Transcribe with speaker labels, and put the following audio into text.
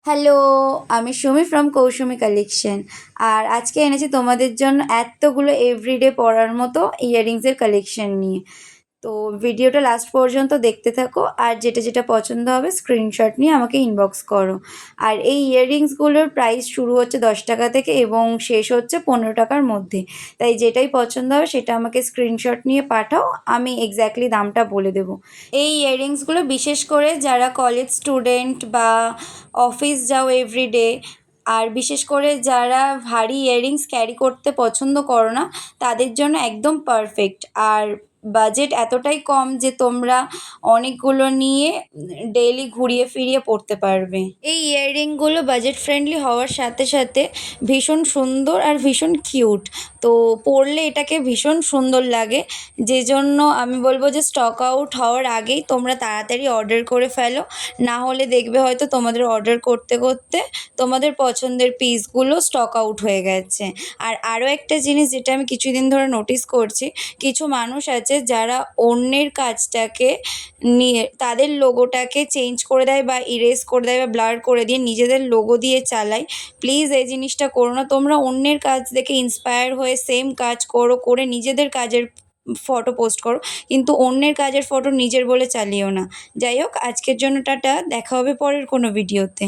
Speaker 1: Hello, আমি Sumi from কৌসুমি collection. আর আজকে এনেছি তোমাদের জন্য এতগুলো এভরিডে পরার মতো ইয়াররিংসের কালেকশন নিয়ে। তো ভিডিওটা লাস্ট পর্যন্ত দেখতে থাকো, আর যেটা যেটা পছন্দ হবে স্ক্রিনশট নিয়ে আমাকে ইনবক্স করো। আর এই ইয়াররিংসগুলোর প্রাইস শুরু হচ্ছে 10 টাকা থেকে এবং শেষ হচ্ছে 15 টাকার মধ্যে। তাই যেটাই পছন্দ হবে সেটা আমাকে স্ক্রিনশট নিয়ে পাঠাও, আমি এক্স্যাক্টলি দামটা বলে দেবো। এই ইয়াররিংসগুলো বিশেষ করে যারা কলেজ স্টুডেন্ট বা অফিস যাও এভরিডে, আর বিশেষ করে যারা ভারী ইয়াররিংস ক্যারি করতে পছন্দ করো না, তাদের জন্য একদম পারফেক্ট। আর বাজেট এতটাই কম যে তোমরা অনেকগুলো নিয়ে ডেইলি ঘুরিয়ে ফিরিয়ে পরতে পারবে। এই ইয়াররিংগুলো বাজেট ফ্রেন্ডলি হওয়ার সাথে সাথে ভীষণ সুন্দর আর ভীষণ কিউট। তো পরলে এটাকে ভীষণ সুন্দর লাগে, যে জন্য আমি বলবো যে স্টক আউট হওয়ার আগেই তোমরা তাড়াতাড়ি অর্ডার করে ফেলো। না হলে দেখবে হয়তো তোমাদের অর্ডার করতে করতে তোমাদের পছন্দের পিসগুলো স্টক আউট হয়ে গেছে। আর আরও একটা জিনিস যেটা আমি কিছুদিন ধরে নোটিস করছি, কিছু মানুষ আছে যারা অন্যের কাজটাকে নিয়ে তাদের লোগোটাকে চেঞ্জ করে দেয় বা ইরেজ করে দেয় বা ব্লার করে দিয়ে নিজেদের লোগো দিয়ে চালায়। প্লিজ এই জিনিসটা করো না। তোমরা অন্যের কাজ দেখে ইন্সপায়ার হয়ে সেম কাজ করো, করে নিজেদের কাজের ফটো পোস্ট করো, কিন্তু অন্যের কাজের ফটো নিজের বলে চালিও না। যাই হোক, আজকের জন্য টাটা, দেখা হবে পরের কোনো ভিডিওতে।